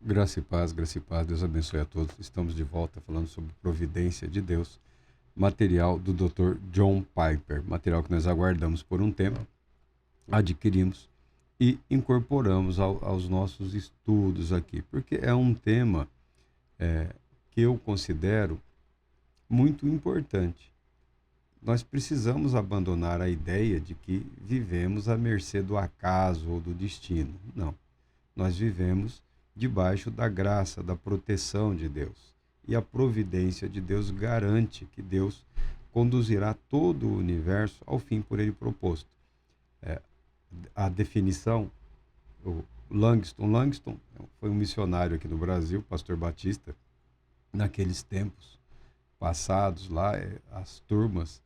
Graça e paz, Deus abençoe a todos. Estamos de volta falando sobre providência de Deus, material do Dr. John Piper, material que nós aguardamos por um tempo, adquirimos e incorporamos aos nossos estudos aqui, porque é um tema que eu considero muito importante. Nós precisamos abandonar a ideia de que vivemos à mercê do acaso ou do destino. Não. Nós vivemos debaixo da graça, da proteção de Deus. E a providência de Deus garante que Deus conduzirá todo o universo ao fim por ele proposto. A definição, o Langston foi um missionário aqui no Brasil, pastor batista, naqueles tempos passados lá, as turmas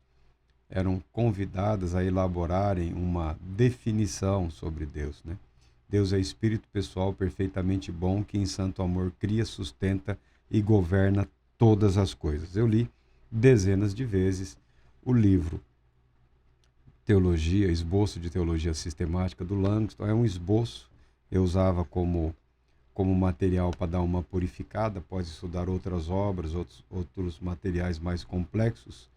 eram convidadas a elaborarem uma definição sobre Deus, né? Deus é espírito pessoal perfeitamente bom, que em santo amor cria, sustenta e governa todas as coisas. Eu li dezenas de vezes o livro Teologia, Esboço de Teologia Sistemática do Langston. É um esboço, eu usava como material para dar uma purificada, após estudar outras obras, outros materiais mais complexos,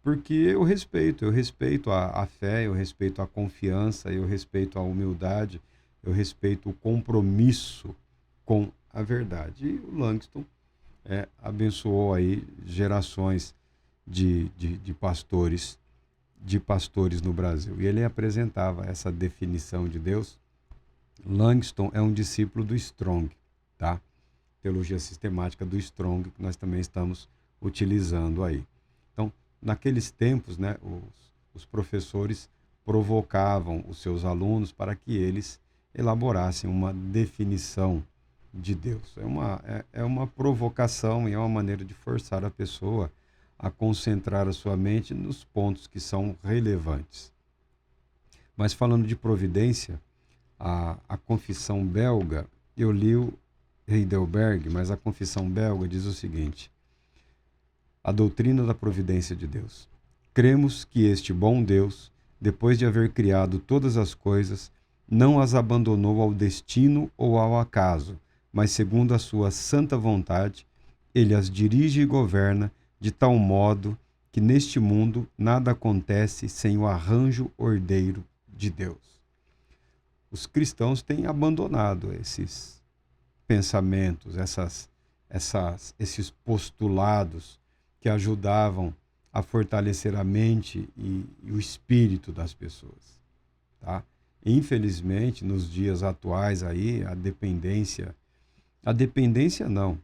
porque eu respeito a fé, eu respeito a confiança, eu respeito a humildade, eu respeito o compromisso com a verdade. E o Langston abençoou aí gerações de pastores no Brasil. E ele apresentava essa definição de Deus. Langston é um discípulo do Strong, tá? Teologia sistemática do Strong, que nós também estamos utilizando aí. Então, naqueles tempos, né, os professores provocavam os seus alunos para que eles elaborassem uma definição de Deus. É uma provocação e é uma maneira de forçar a pessoa a concentrar a sua mente nos pontos que são relevantes. Mas falando de providência, a confissão belga, eu li o Heidelberg, mas a confissão belga diz o seguinte: a doutrina da providência de Deus. Cremos que este bom Deus, depois de haver criado todas as coisas, não as abandonou ao destino ou ao acaso, mas segundo a sua santa vontade, ele as dirige e governa de tal modo que neste mundo nada acontece sem o arranjo ordeiro de Deus. Os cristãos têm abandonado esses pensamentos, esses postulados que ajudavam a fortalecer a mente e o espírito das pessoas, tá? Infelizmente, nos dias atuais aí, a dependência não,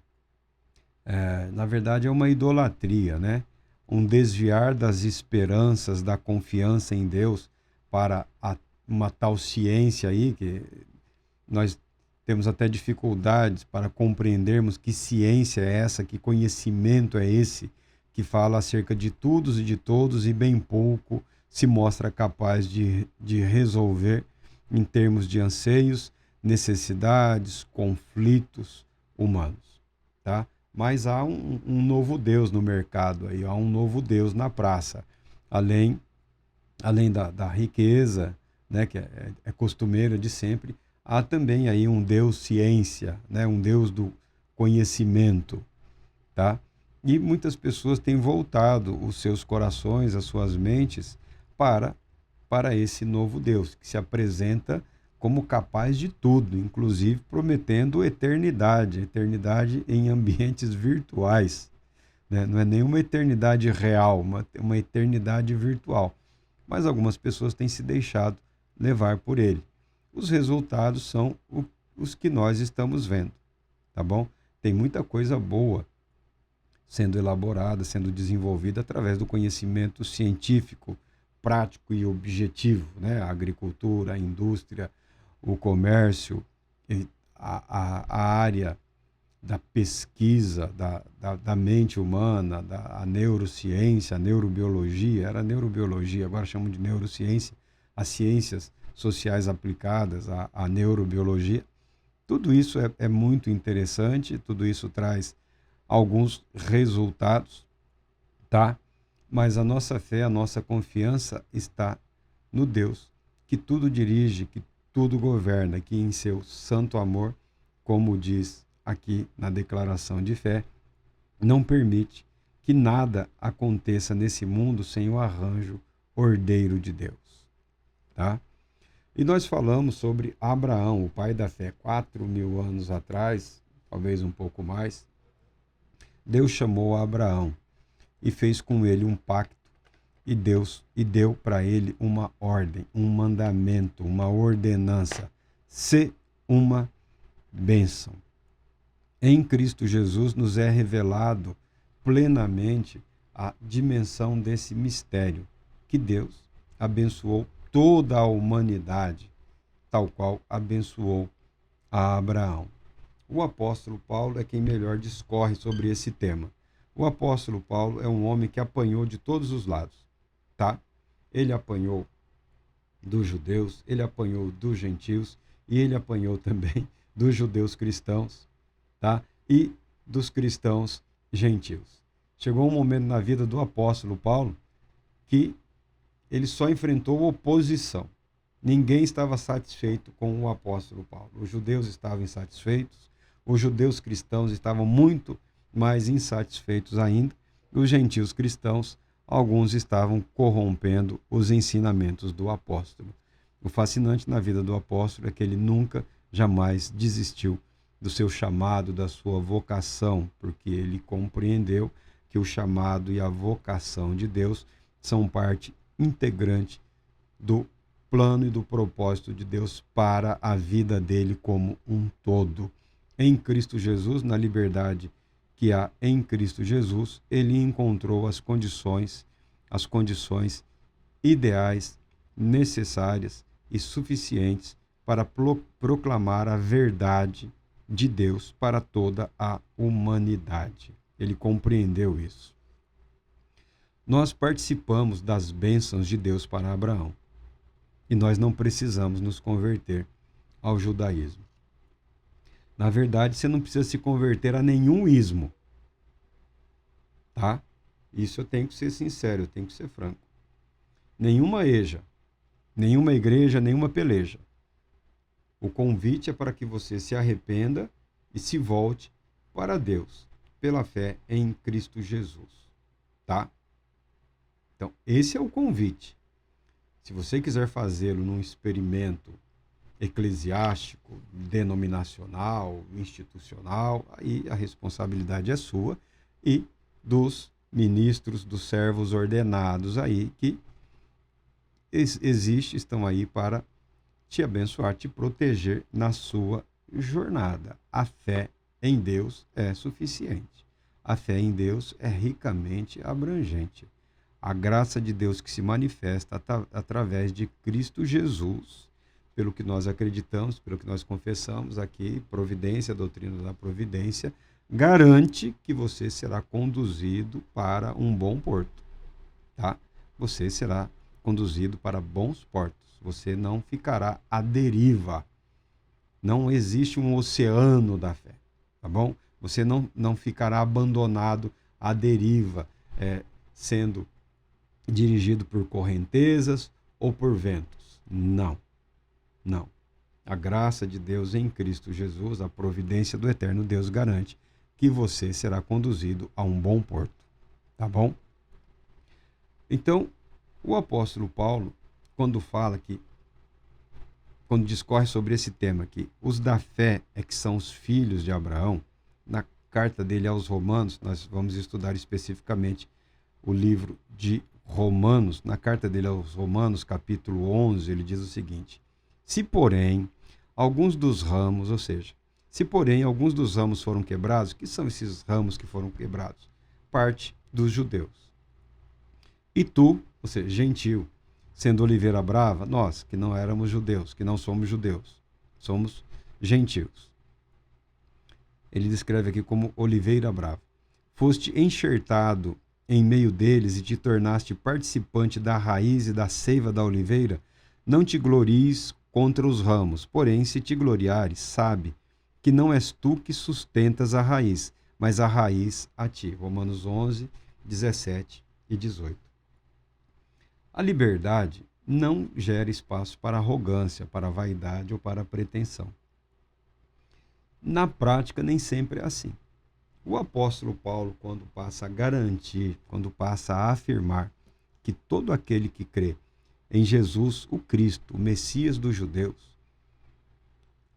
na verdade é uma idolatria, né? Um desviar das esperanças, da confiança em Deus para uma tal ciência aí, que nós temos até dificuldades para compreendermos que ciência é essa, que conhecimento é esse, que fala acerca de todos e de todos e bem pouco se mostra capaz de resolver em termos de anseios, necessidades, conflitos humanos, tá? Mas há um novo Deus no mercado, aí, há um novo Deus na praça, além da riqueza, né, que é costumeira de sempre, há também aí um Deus ciência, né, um Deus do conhecimento, tá? E muitas pessoas têm voltado os seus corações, as suas mentes para esse novo Deus, que se apresenta como capaz de tudo, inclusive prometendo eternidade em ambientes virtuais, né? Não é nenhuma eternidade real, uma eternidade virtual. Mas algumas pessoas têm se deixado levar por ele. Os resultados são os que nós estamos vendo, tá bom? Tem muita coisa boa sendo elaborada, sendo desenvolvida através do conhecimento científico, prático e objetivo, né? A agricultura, a indústria, o comércio, a área da pesquisa, da mente humana, a neurociência, a neurobiologia, era neurobiologia, agora chamam de neurociência, as ciências sociais aplicadas, a neurobiologia. Tudo isso é muito interessante, tudo isso traz alguns resultados, tá? Mas a nossa fé, a nossa confiança está no Deus, que tudo dirige, que tudo governa, que em seu santo amor como diz aqui na declaração de fé, não permite que nada aconteça nesse mundo sem o arranjo ordeiro de Deus, tá? E nós falamos sobre Abraão, o pai da fé, 4.000 anos atrás, talvez um pouco mais. Deus chamou Abraão e fez com ele um pacto e deu para ele uma ordem, um mandamento, uma ordenança, ser uma bênção. Em Cristo Jesus nos é revelado plenamente a dimensão desse mistério, que Deus abençoou toda a humanidade, tal qual abençoou a Abraão. O apóstolo Paulo é quem melhor discorre sobre esse tema. O apóstolo Paulo é um homem que apanhou de todos os lados, tá? Ele apanhou dos judeus, ele apanhou dos gentios e ele apanhou também dos judeus cristãos, tá? E dos cristãos gentios. Chegou um momento na vida do apóstolo Paulo que ele só enfrentou oposição. Ninguém estava satisfeito com o apóstolo Paulo. Os judeus estavam insatisfeitos, os judeus cristãos estavam muito mais insatisfeitos ainda, e os gentios cristãos, alguns estavam corrompendo os ensinamentos do apóstolo. O fascinante na vida do apóstolo é que ele nunca, jamais desistiu do seu chamado, da sua vocação, porque ele compreendeu que o chamado e a vocação de Deus são parte integrante do plano e do propósito de Deus para a vida dele como um todo. Em Cristo Jesus, na liberdade que há em Cristo Jesus, ele encontrou as condições ideais, necessárias e suficientes para proclamar a verdade de Deus para toda a humanidade. Ele compreendeu isso. Nós participamos das bênçãos de Deus para Abraão. E nós não precisamos nos converter ao judaísmo. Na verdade, você não precisa se converter a nenhum ismo. Tá? Isso eu tenho que ser sincero, eu tenho que ser franco. Nenhuma EJA, nenhuma igreja, nenhuma peleja. O convite é para que você se arrependa e se volte para Deus, pela fé em Cristo Jesus. Tá? Então, esse é o convite. Se você quiser fazê-lo num experimento eclesiástico, denominacional, institucional, aí a responsabilidade é sua e dos ministros, dos servos ordenados aí que estão aí para te abençoar, te proteger na sua jornada. A fé em Deus é suficiente. A fé em Deus é ricamente abrangente. A graça de Deus que se manifesta através de Cristo Jesus, pelo que nós acreditamos, pelo que nós confessamos aqui, providência, a doutrina da providência, garante que você será conduzido para um bom porto, tá? Você será conduzido para bons portos. Você não ficará à deriva. Não existe um oceano da fé, tá bom? Você não ficará abandonado à deriva, sendo dirigido por correntezas ou por ventos. Não. Não. A graça de Deus em Cristo Jesus, a providência do eterno Deus garante que você será conduzido a um bom porto. Tá bom? Então, o apóstolo Paulo, quando discorre sobre esse tema aqui, os da fé é que são os filhos de Abraão, na carta dele aos Romanos, nós vamos estudar especificamente o livro de Romanos, na carta dele aos Romanos, capítulo 11, ele diz o seguinte: se porém alguns dos ramos, ou seja, se porém alguns dos ramos foram quebrados, que são esses ramos que foram quebrados? Parte dos judeus. E tu, ou seja, gentio, sendo oliveira brava, nós que não éramos judeus, que não somos judeus, somos gentios. Ele descreve aqui como oliveira brava. Foste enxertado em meio deles e te tornaste participante da raiz e da seiva da oliveira, não te glories contra os ramos. Porém, se te gloriares, sabe que não és tu que sustentas a raiz, mas a raiz a ti. Romanos 11, 17 e 18. A liberdade não gera espaço para arrogância, para vaidade ou para pretensão. Na prática, nem sempre é assim. O apóstolo Paulo, quando passa a garantir, quando passa a afirmar que todo aquele que crê em Jesus, o Cristo, o Messias dos judeus,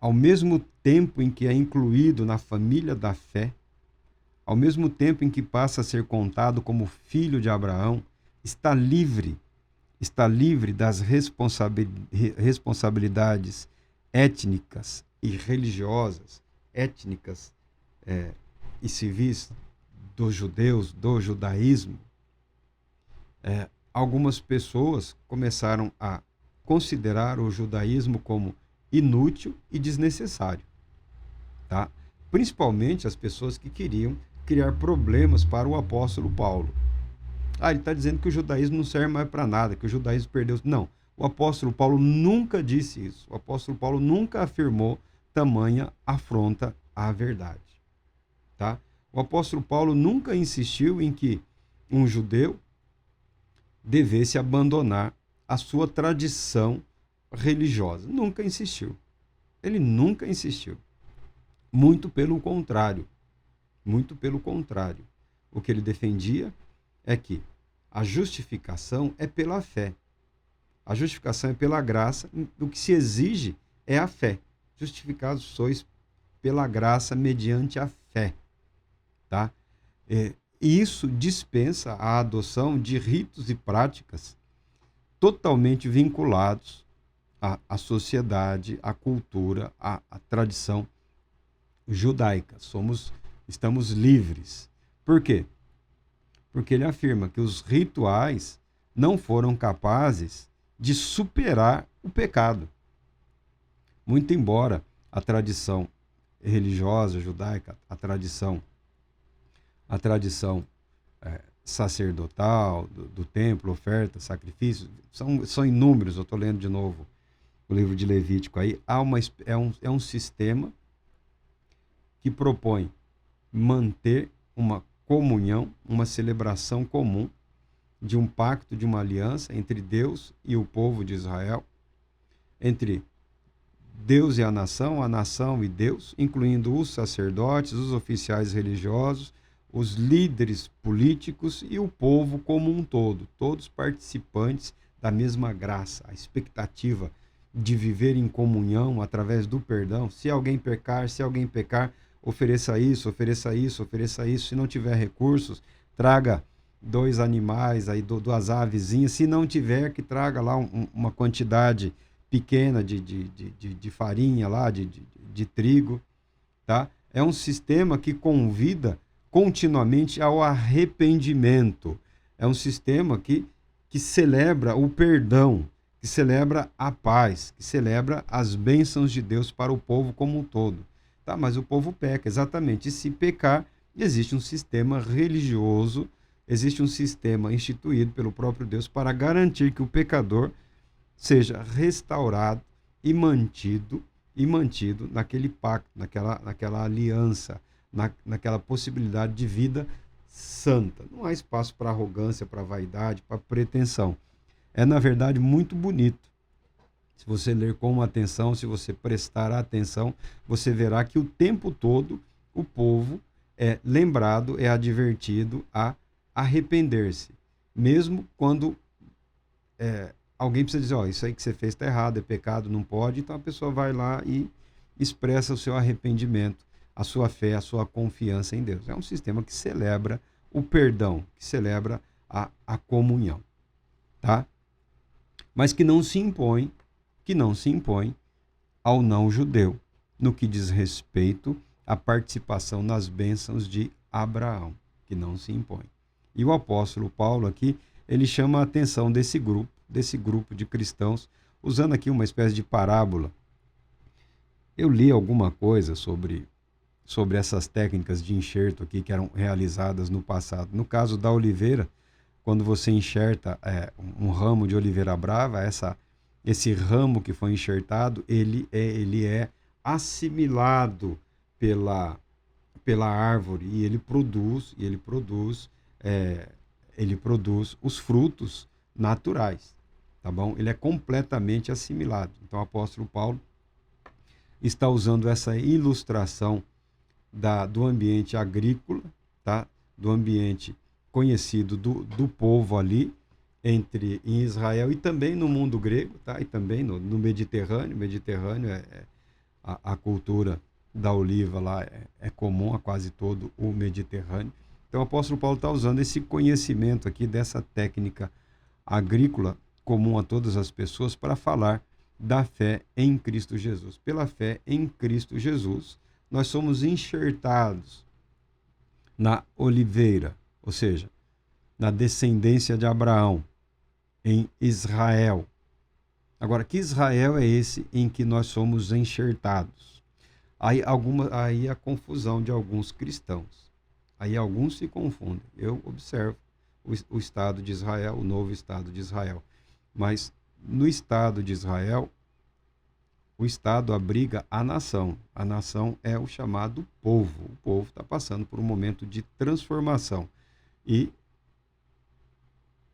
ao mesmo tempo em que é incluído na família da fé, ao mesmo tempo em que passa a ser contado como filho de Abraão, está livre das responsabilidades étnicas e religiosas, étnicas e civis dos judeus, do judaísmo. Algumas pessoas começaram a considerar o judaísmo como inútil e desnecessário, tá? Principalmente as pessoas que queriam criar problemas para o apóstolo Paulo. Ele está dizendo que o judaísmo não serve mais para nada, que o judaísmo perdeu. Não, o apóstolo Paulo nunca disse isso. O apóstolo Paulo nunca afirmou tamanha afronta à verdade. Tá? O apóstolo Paulo nunca insistiu em que um judeu devesse abandonar a sua tradição religiosa. Nunca insistiu. Ele nunca insistiu. Muito pelo contrário. Muito pelo contrário. O que ele defendia é que a justificação é pela fé. A justificação é pela graça. O que se exige é a fé. Justificados sois pela graça mediante a fé. Tá? E isso dispensa a adoção de ritos e práticas totalmente vinculados à sociedade, à cultura, à tradição judaica. Estamos livres. Por quê? Porque ele afirma que os rituais não foram capazes de superar o pecado. Muito embora a tradição religiosa judaica, a tradição sacerdotal do templo, oferta, sacrifícios, são inúmeros. Eu estou lendo de novo o livro de Levítico aí. É um sistema que propõe manter uma comunhão, uma celebração comum de um pacto, de uma aliança entre Deus e o povo de Israel, entre Deus e a nação e Deus, incluindo os sacerdotes, os oficiais religiosos, os líderes políticos e o povo como um todo, todos participantes da mesma graça, a expectativa de viver em comunhão através do perdão. Se alguém pecar, ofereça isso, se não tiver recursos, traga 2 animais, aí 2 avezinhas, se não tiver, que traga lá uma quantidade pequena de farinha lá, de trigo, tá? É um sistema que convida continuamente ao arrependimento. É um sistema que celebra o perdão, que celebra a paz, que celebra as bênçãos de Deus para o povo como um todo. Tá, mas o povo peca, exatamente. E se pecar, existe um sistema religioso, existe um sistema instituído pelo próprio Deus para garantir que o pecador seja restaurado e mantido naquele pacto, naquela aliança, naquela possibilidade de vida santa. Não há espaço para arrogância, para vaidade, para pretensão. É, na verdade, muito bonito. Se você ler com atenção, se você prestar atenção, você verá que o tempo todo o povo é lembrado, é advertido a arrepender-se. Mesmo quando alguém precisa dizer, isso aí que você fez está errado, é pecado, não pode. Então a pessoa vai lá e expressa o seu arrependimento, a sua fé, a sua confiança em Deus. É um sistema que celebra o perdão, que celebra a comunhão. Tá? Mas que não se impõe ao não-judeu, no que diz respeito à participação nas bênçãos de Abraão, que não se impõe. E o apóstolo Paulo aqui, ele chama a atenção desse grupo de cristãos, usando aqui uma espécie de parábola. Eu li alguma coisa sobre essas técnicas de enxerto aqui que eram realizadas no passado. No caso da oliveira, quando você enxerta um ramo de oliveira brava, esse ramo que foi enxertado, ele é assimilado pela árvore e ele produz os frutos naturais, tá bom? Ele é completamente assimilado. Então o apóstolo Paulo está usando essa ilustração do ambiente agrícola, tá? Do ambiente conhecido do povo ali, em Israel e também no mundo grego, tá? E também no Mediterrâneo. Mediterrâneo a cultura da oliva lá é comum a quase todo o Mediterrâneo. Então o apóstolo Paulo está usando esse conhecimento aqui dessa técnica agrícola comum a todas as pessoas para falar da fé em Cristo Jesus. Pela fé em Cristo Jesus, nós somos enxertados na oliveira, ou seja, na descendência de Abraão, em Israel. Agora, que Israel é esse em que nós somos enxertados? Aí a confusão de alguns cristãos. Aí alguns se confundem. Eu observo o Estado de Israel, o novo Estado de Israel. Mas no Estado de Israel, o Estado abriga a nação. A nação é o chamado povo. O povo está passando por um momento de transformação. E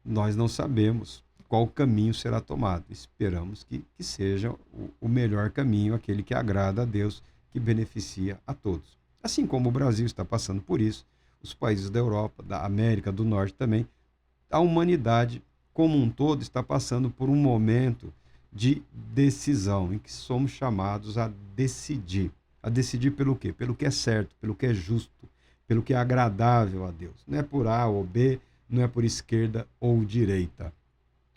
nós não sabemos qual caminho será tomado. Esperamos que seja o melhor caminho, aquele que agrada a Deus, que beneficia a todos. Assim como o Brasil está passando por isso, os países da Europa, da América do Norte também, a humanidade como um todo está passando por um momento de decisão, em que somos chamados a decidir. A decidir pelo quê? Pelo que é certo, pelo que é justo, pelo que é agradável a Deus. Não é por A ou B, não é por esquerda ou direita.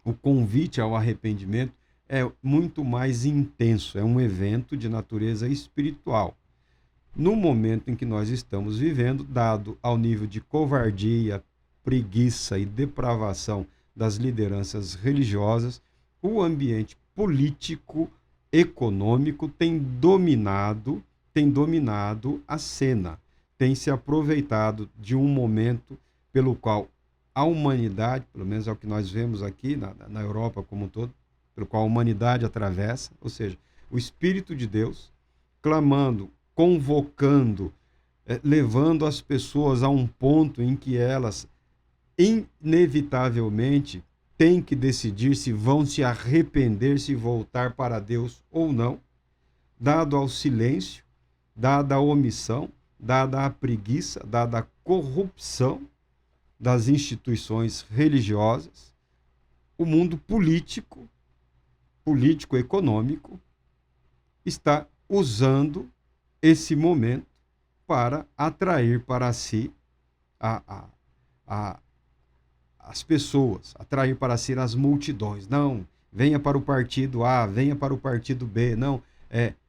O convite ao arrependimento é muito mais intenso, é um evento de natureza espiritual. No momento em que nós estamos vivendo, dado ao nível de covardia, preguiça e depravação das lideranças religiosas, o ambiente político, econômico tem dominado a cena, tem se aproveitado de um momento pelo qual a humanidade, pelo menos é o que nós vemos aqui na Europa como um todo, pelo qual a humanidade atravessa, ou seja, o Espírito de Deus clamando, convocando, levando as pessoas a um ponto em que elas inevitavelmente têm que decidir se vão se arrepender, se voltar para Deus ou não, dado ao silêncio, dada a omissão, dada a preguiça, dada a corrupção das instituições religiosas, o mundo político-econômico, está usando esse momento para atrair para si as pessoas, atrair para si as multidões. Não, venha para o partido A, venha para o partido B. Não,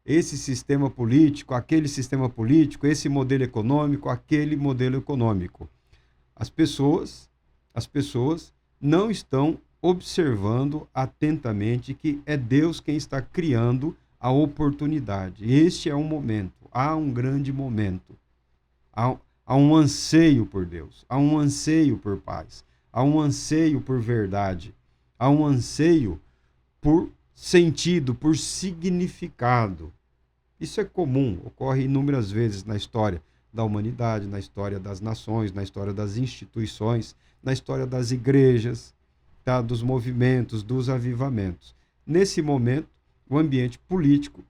esse sistema político, aquele sistema político, esse modelo econômico, aquele modelo econômico. As pessoas não estão observando atentamente que é Deus quem está criando a oportunidade. Este é um momento, há um grande momento. Há um anseio por Deus, há um anseio por paz, há um anseio por verdade, há um anseio por sentido, por significado. Isso é comum, ocorre inúmeras vezes na história da humanidade, na história das nações, na história das instituições, na história das igrejas, tá? Dos movimentos, dos avivamentos. Nesse momento, o ambiente político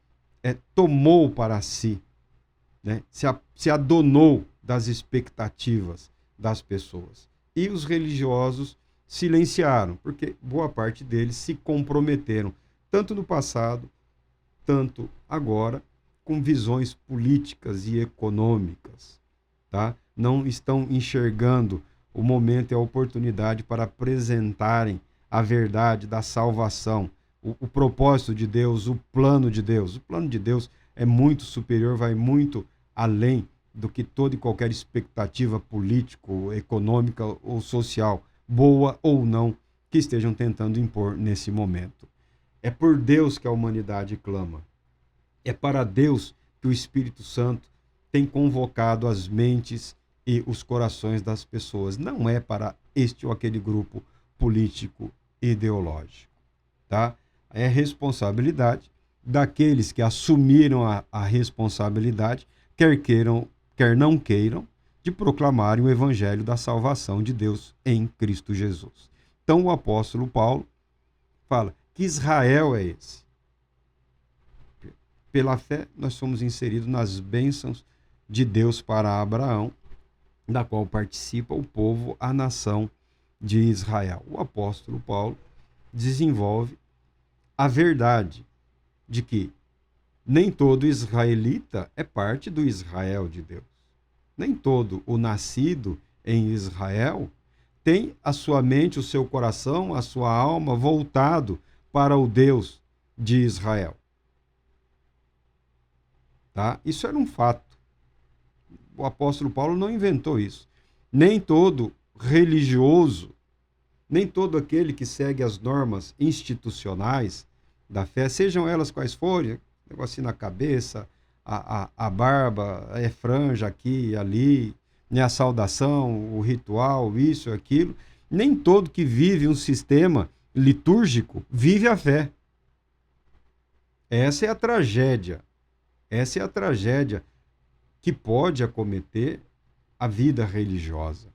tomou para si, né? Se adonou das expectativas das pessoas. E os religiosos silenciaram, porque boa parte deles se comprometeram, tanto no passado, tanto agora, com visões políticas e econômicas, tá? Não estão enxergando o momento e a oportunidade para apresentarem a verdade da salvação, o propósito de Deus, o plano de Deus. O plano de Deus é muito superior, vai muito além do que toda e qualquer expectativa política, econômica ou social, boa ou não, que estejam tentando impor nesse momento. É por Deus que a humanidade clama. É para Deus que o Espírito Santo tem convocado as mentes e os corações das pessoas. Não é para este ou aquele grupo político ideológico, tá? É responsabilidade daqueles que assumiram a responsabilidade, quer queiram, quer não queiram, de proclamarem o evangelho da salvação de Deus em Cristo Jesus. Então o apóstolo Paulo fala: que Israel é esse? pela fé, nós somos inseridos nas bênçãos de Deus para Abraão, da qual participa o povo, a nação de Israel. O apóstolo Paulo desenvolve a verdade de que nem todo israelita é parte do Israel de Deus. Nem todo o nascido em Israel tem a sua mente, o seu coração, a sua alma voltado para o Deus de Israel. Tá? Isso era um fato. O apóstolo Paulo não inventou isso. Nem todo religioso, nem todo aquele que segue as normas institucionais da fé, sejam elas quais forem, negocinho na cabeça, a barba, a franja aqui e ali, né, a saudação, o ritual, isso e aquilo, nem todo que vive um sistema litúrgico vive a fé. Essa é a tragédia. Essa é a tragédia que pode acometer a vida religiosa.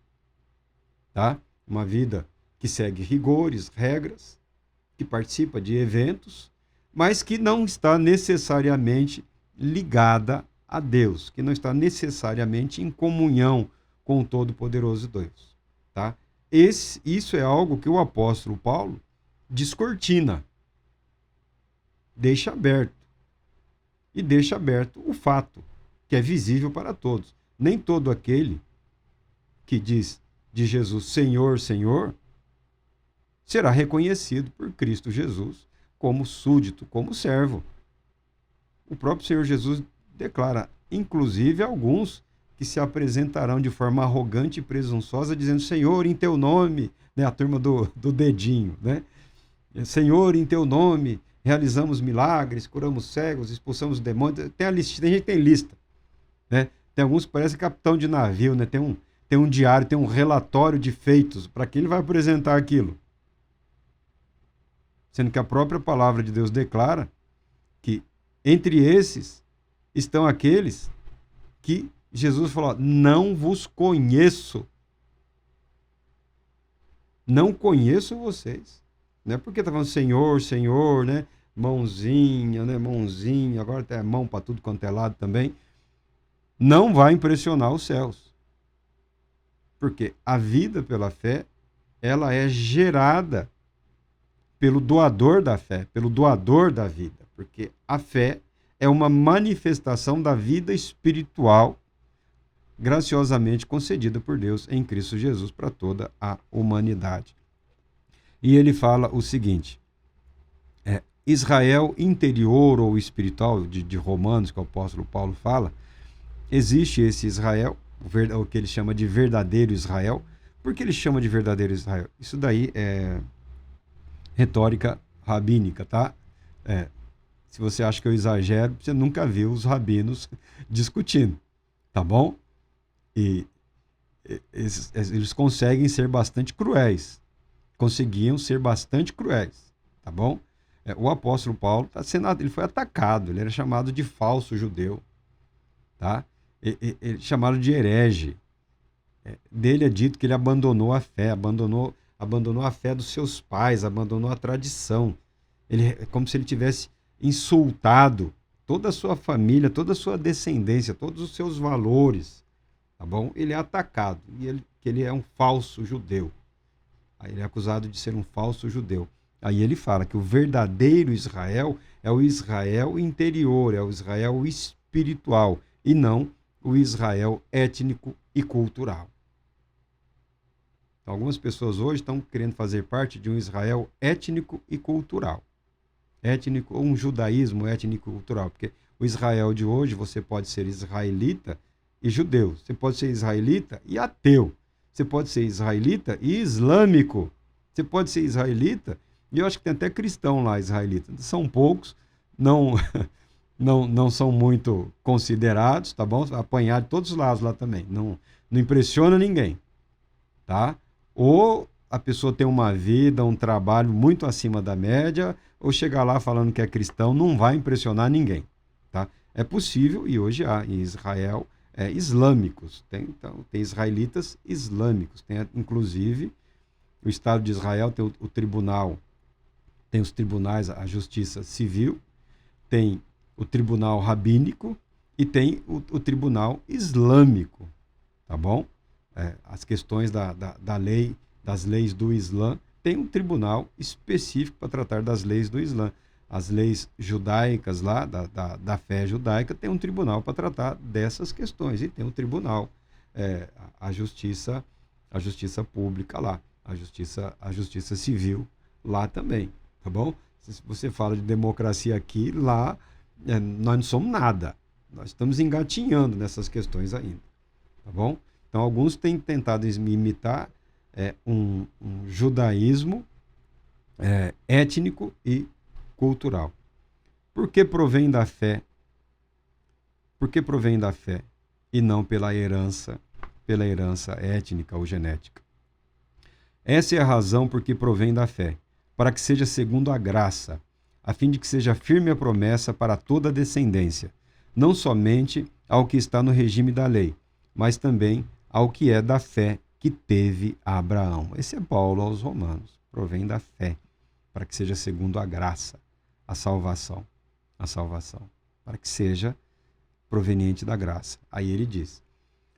Tá? Uma vida que segue rigores, regras, que participa de eventos, mas que não está necessariamente ligada a Deus, que não está necessariamente em comunhão com o Todo-Poderoso Deus. Tá? Isso é algo que o apóstolo Paulo descortina, deixa aberto. E deixa aberto o fato, que é visível para todos. Nem todo aquele que diz de Jesus Senhor, Senhor, será reconhecido por Cristo Jesus como súdito, como servo. O próprio Senhor Jesus declara, inclusive, alguns que se apresentarão de forma arrogante e presunçosa, dizendo, Senhor, em teu nome, né? A turma do dedinho, né? Senhor, em teu nome, realizamos milagres, curamos cegos, expulsamos demônios. Tem a lista, tem gente que tem lista, né? Tem alguns que parecem capitão de navio, né? Tem um diário, tem um relatório de feitos. Para quem ele vai apresentar aquilo? Sendo que a própria palavra de Deus declara que entre esses estão aqueles que Jesus falou, não vos conheço. Não conheço vocês. Não é porque está falando Senhor, Senhor, né? Mãozinha, né? Mãozinha, agora tem mão para tudo quanto é lado também. Não vai impressionar os céus. Porque a vida pela fé, ela é gerada pelo doador da fé, pelo doador da vida. Porque a fé é uma manifestação da vida espiritual graciosamente concedida por Deus em Cristo Jesus para toda a humanidade. E ele fala o seguinte, Israel interior ou espiritual, de Romanos, que o apóstolo Paulo fala, existe esse Israel, o que ele chama de verdadeiro Israel. Por que ele chama de verdadeiro Israel? Isso daí é retórica rabínica, tá? Se você acha que eu exagero, você nunca viu os rabinos discutindo, tá bom? E eles conseguem ser bastante cruéis. Conseguiam ser bastante cruéis, tá bom? O apóstolo Paulo ele foi atacado, ele era chamado de falso judeu, tá? Ele chamado de herege. Dele é dito que ele abandonou a fé, abandonou a fé dos seus pais, abandonou a tradição. É como se ele tivesse insultado toda a sua família, toda a sua descendência, todos os seus valores, tá bom? Ele é atacado, que ele é um falso judeu. Aí ele é acusado de ser um falso judeu. Aí ele fala que o verdadeiro Israel é o Israel interior, é o Israel espiritual, e não o Israel étnico e cultural. Então, algumas pessoas hoje estão querendo fazer parte de um Israel étnico e cultural. Étnico, ou um judaísmo étnico e cultural, porque o Israel de hoje, você pode ser israelita e judeu, você pode ser israelita e ateu, você pode ser israelita e islâmico, você pode ser israelita, e eu acho que tem até cristão lá, israelita. São poucos, não são muito considerados, tá bom? Apanhar de todos os lados lá também, não impressiona ninguém, tá? Ou a pessoa tem uma vida, um trabalho muito acima da média, ou chegar lá falando que é cristão, não vai impressionar ninguém, tá? É possível, e hoje há em Israel islâmicos, tem israelitas islâmicos, tem inclusive o Estado de Israel tem o tribunal, tem os tribunais, a justiça civil, tem o tribunal rabínico e tem o tribunal islâmico, tá bom? As questões da lei, das leis do Islã, tem um tribunal específico para tratar das leis do Islã. As leis judaicas lá, da fé judaica, tem um tribunal para tratar dessas questões. E tem um tribunal, a justiça pública lá, a justiça civil lá também, tá bom? Se você fala de democracia aqui, lá, nós não somos nada. Nós estamos engatinhando nessas questões ainda, tá bom? Então, alguns têm tentado imitar um judaísmo étnico e cultural. Por que provém da fé? Por que provém da fé e não pela herança étnica ou genética? Essa é a razão por que provém da fé, para que seja segundo a graça, a fim de que seja firme a promessa para toda a descendência, não somente ao que está no regime da lei, mas também ao que é da fé que teve Abraão. Esse é Paulo aos Romanos. Provém da fé, para que seja segundo a graça, a salvação, para que seja proveniente da graça. Aí ele diz: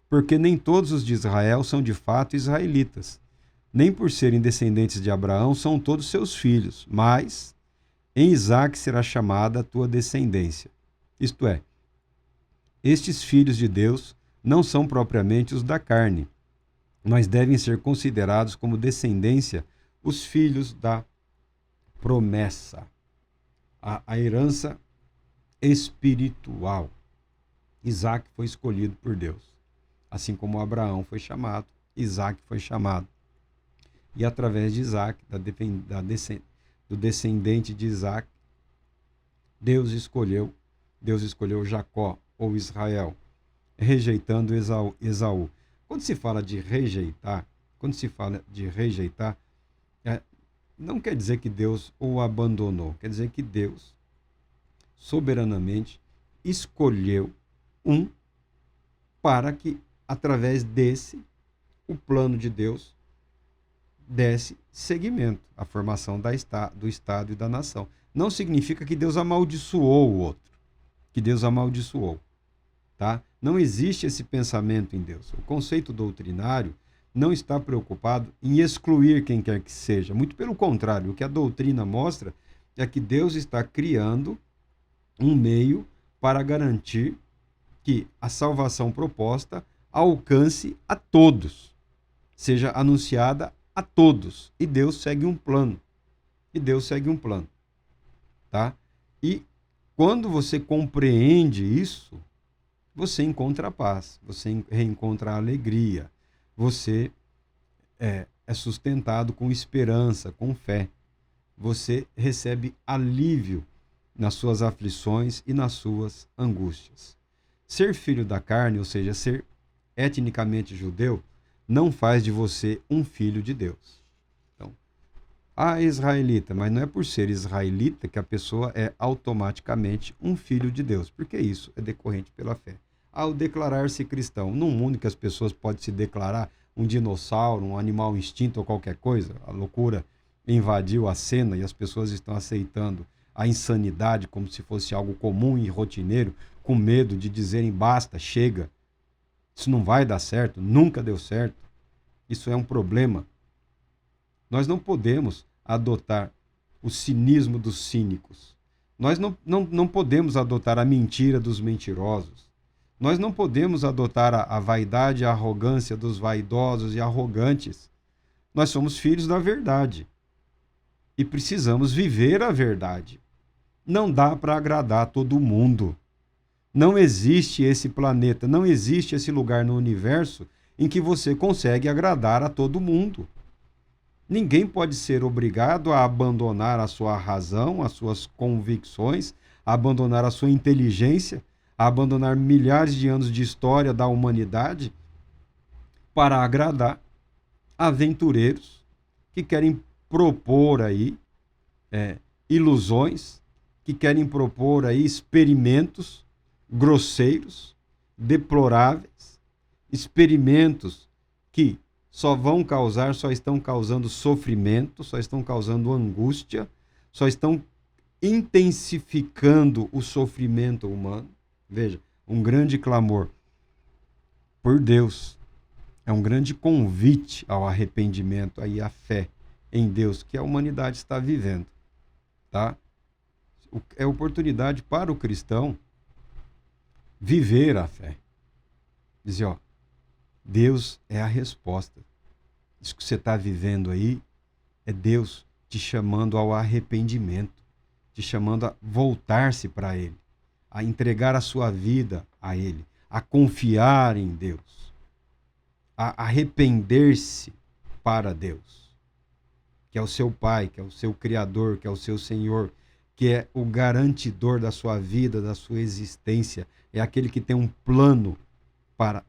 porque nem todos os de Israel são de fato israelitas, nem por serem descendentes de Abraão são todos seus filhos, mas em Isaque será chamada a tua descendência. Isto é, estes filhos de Deus não são propriamente os da carne, mas devem ser considerados como descendência os filhos da promessa, a herança espiritual. Isaac foi escolhido por Deus, assim como Abraão foi chamado, Isaac foi chamado. E através de Isaac, do descendente de Isaac, Deus escolheu Jacó ou Israel, rejeitando Esaú. Quando se fala de rejeitar, não quer dizer que Deus o abandonou, quer dizer que Deus soberanamente escolheu um para que, através desse, o plano de Deus desse seguimento à formação do Estado e da nação. Não significa que Deus amaldiçoou o outro, tá? Não existe esse pensamento em Deus. O conceito doutrinário não está preocupado em excluir quem quer que seja. Muito pelo contrário, o que a doutrina mostra é que Deus está criando um meio para garantir que a salvação proposta alcance a todos, seja anunciada a todos. E Deus segue um plano. Tá? E quando você compreende isso, você encontra a paz, você reencontra a alegria, você é sustentado com esperança, com fé. Você recebe alívio nas suas aflições e nas suas angústias. Ser filho da carne, ou seja, ser etnicamente judeu, não faz de você um filho de Deus. Então, israelita, mas não é por ser israelita que a pessoa é automaticamente um filho de Deus, porque isso é decorrente pela fé. Ao declarar-se cristão, num mundo que as pessoas podem se declarar um dinossauro, um animal extinto ou qualquer coisa, a loucura invadiu a cena e as pessoas estão aceitando a insanidade como se fosse algo comum e rotineiro, com medo de dizerem basta, chega, isso não vai dar certo, nunca deu certo, isso é um problema. Nós não podemos adotar o cinismo dos cínicos, nós não podemos adotar a mentira dos mentirosos, nós não podemos adotar a vaidade e a arrogância dos vaidosos e arrogantes. Nós somos filhos da verdade e precisamos viver a verdade. Não dá para agradar todo mundo. Não existe esse planeta, não existe esse lugar no universo em que você consegue agradar a todo mundo. Ninguém pode ser obrigado a abandonar a sua razão, as suas convicções, a abandonar a sua inteligência, a abandonar milhares de anos de história da humanidade para agradar aventureiros que querem propor aí ilusões, que querem propor aí experimentos grosseiros, deploráveis, experimentos que só estão causando sofrimento, só estão causando angústia, só estão intensificando o sofrimento humano. Veja, um grande clamor por Deus é um grande convite ao arrependimento, aí à fé em Deus que a humanidade está vivendo, tá? É oportunidade para o cristão viver a fé. Dizer, ó, Deus é a resposta. Isso que você está vivendo aí é Deus te chamando ao arrependimento, te chamando a voltar-se para Ele, a entregar a sua vida a Ele, a confiar em Deus, a arrepender-se para Deus, que é o seu Pai, que é o seu Criador, que é o seu Senhor, que é o garantidor da sua vida, da sua existência, é aquele que tem um plano para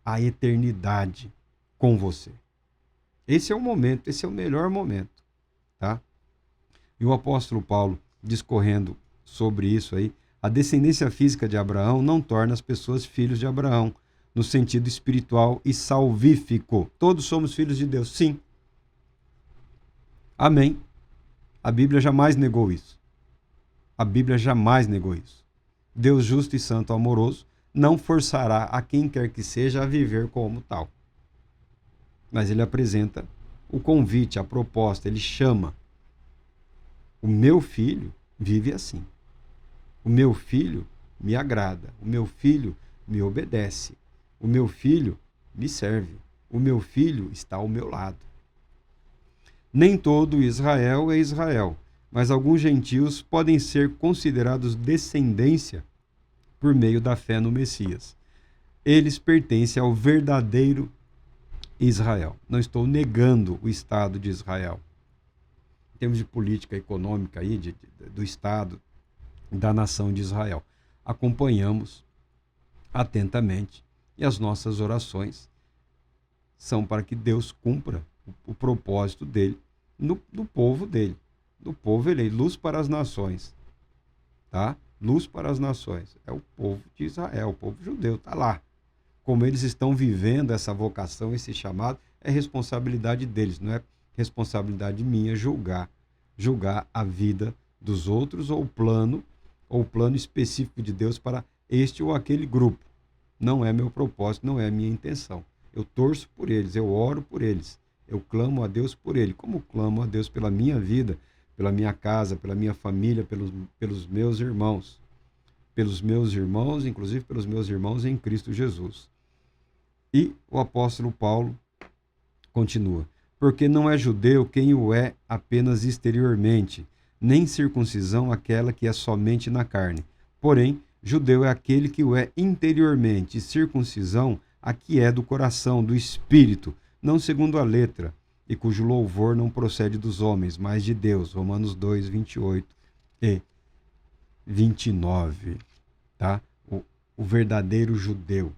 a eternidade com você. Esse é o momento, esse é o melhor momento, tá? E o apóstolo Paulo, discorrendo sobre isso aí, a descendência física de Abraão não torna as pessoas filhos de Abraão, no sentido espiritual e salvífico. Todos somos filhos de Deus, sim. Amém. A Bíblia jamais negou isso. A Bíblia jamais negou isso. Deus justo e santo amoroso não forçará a quem quer que seja a viver como tal. Mas ele apresenta o convite, a proposta, ele chama. O meu filho vive assim. O meu filho me agrada. O meu filho me obedece. O meu filho me serve. O meu filho está ao meu lado. Nem todo Israel é Israel, mas alguns gentios podem ser considerados descendência por meio da fé no Messias. Eles pertencem ao verdadeiro Israel. Não estou negando o Estado de Israel. Em termos de política econômica aí, do Estado, da nação de Israel. Acompanhamos atentamente e as nossas orações são para que Deus cumpra o propósito dele no povo dele, do povo eleito, luz para as nações, tá? Luz para as nações. É o povo de Israel, o povo judeu, está lá. Como eles estão vivendo essa vocação, esse chamado, é responsabilidade deles, não é responsabilidade minha julgar a vida dos outros ou o plano específico de Deus para este ou aquele grupo. Não é meu propósito, não é minha intenção. Eu torço por eles, eu oro por eles, eu clamo a Deus por eles, como clamo a Deus pela minha vida, pela minha casa, pela minha família, pelos meus irmãos, inclusive pelos meus irmãos em Cristo Jesus. E o apóstolo Paulo continua, porque não é judeu quem o é apenas exteriormente, nem circuncisão aquela que é somente na carne. Porém, judeu é aquele que o é interiormente, e circuncisão a que é do coração, do espírito, não segundo a letra, e cujo louvor não procede dos homens, mas de Deus. Romanos 2, 28 e 29. Tá? O verdadeiro judeu.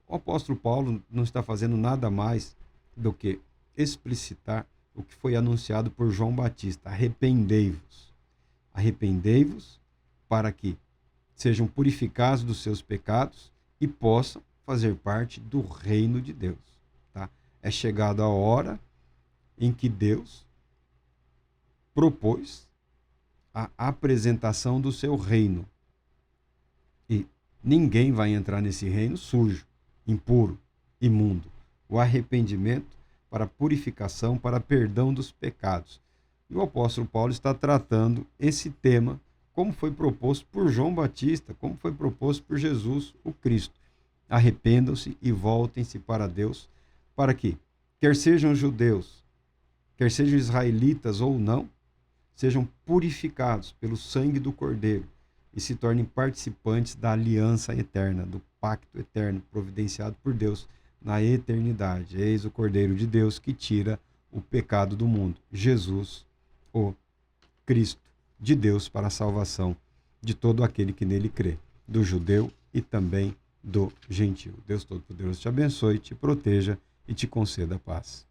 O apóstolo Paulo não está fazendo nada mais do que explicitar o que foi anunciado por João Batista. Arrependei-vos. Arrependei-vos para que sejam purificados dos seus pecados e possam fazer parte do reino de Deus. Tá? É chegada a hora em que Deus propôs a apresentação do seu reino. E ninguém vai entrar nesse reino sujo, impuro, imundo. O arrependimento para purificação, para perdão dos pecados. E o apóstolo Paulo está tratando esse tema como foi proposto por João Batista, como foi proposto por Jesus, o Cristo. Arrependam-se e voltem-se para Deus, para que, quer sejam judeus, quer sejam israelitas ou não, sejam purificados pelo sangue do Cordeiro e se tornem participantes da aliança eterna, do pacto eterno providenciado por Deus na eternidade. Eis o Cordeiro de Deus que tira o pecado do mundo. Jesus, o Cristo de Deus para a salvação de todo aquele que nele crê, do judeu e também do gentio. Deus Todo-Poderoso te abençoe, te proteja e te conceda paz.